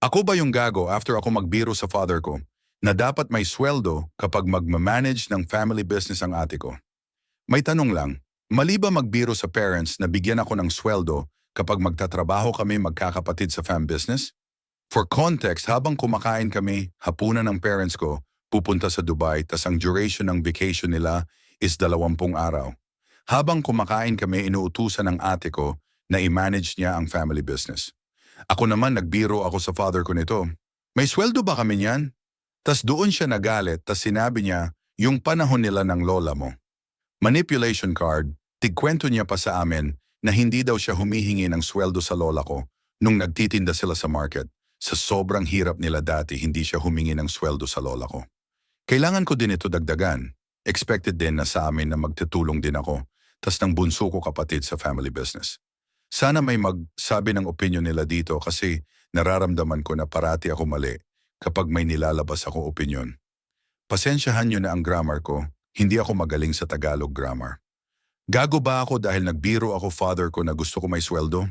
Ako ba yung gago after ako magbiro sa father ko na dapat may sweldo kapag magmamanage ng family business ang ate ko? May tanong lang, mali ba magbiro sa parents na bigyan ako ng sweldo kapag magtatrabaho kami magkakapatid sa fam business? For context, habang kumakain kami, hapunan ng parents ko, pupunta sa Dubai, tas ang duration ng vacation nila is 20 araw. Habang kumakain kami, inuutusan ng ate ko na i-manage niya ang family business. Ako naman nagbiro ako sa father ko nito. May sweldo ba kami niyan? Tas doon siya nagalit, tas sinabi niya, yung panahon nila ng lola mo. Manipulation card, tigkwento niya pa sa amin na hindi daw siya humihingi ng sweldo sa lola ko nung nagtitinda sila sa market. Sa sobrang hirap nila dati, hindi siya humingi ng sweldo sa lola ko. Kailangan ko din ito dagdagan. Expected din na sa amin na magtutulong din ako, tas ng bunso ko kapatid sa family business. Sana may magsabi ng opinion nila dito kasi nararamdaman ko na parati ako mali kapag may nilalabas akong opinion. Pasensyahan nyo na ang grammar ko, hindi ako magaling sa Tagalog grammar. Gago ba ako dahil nagbiro ako father ko na gusto ko may sweldo?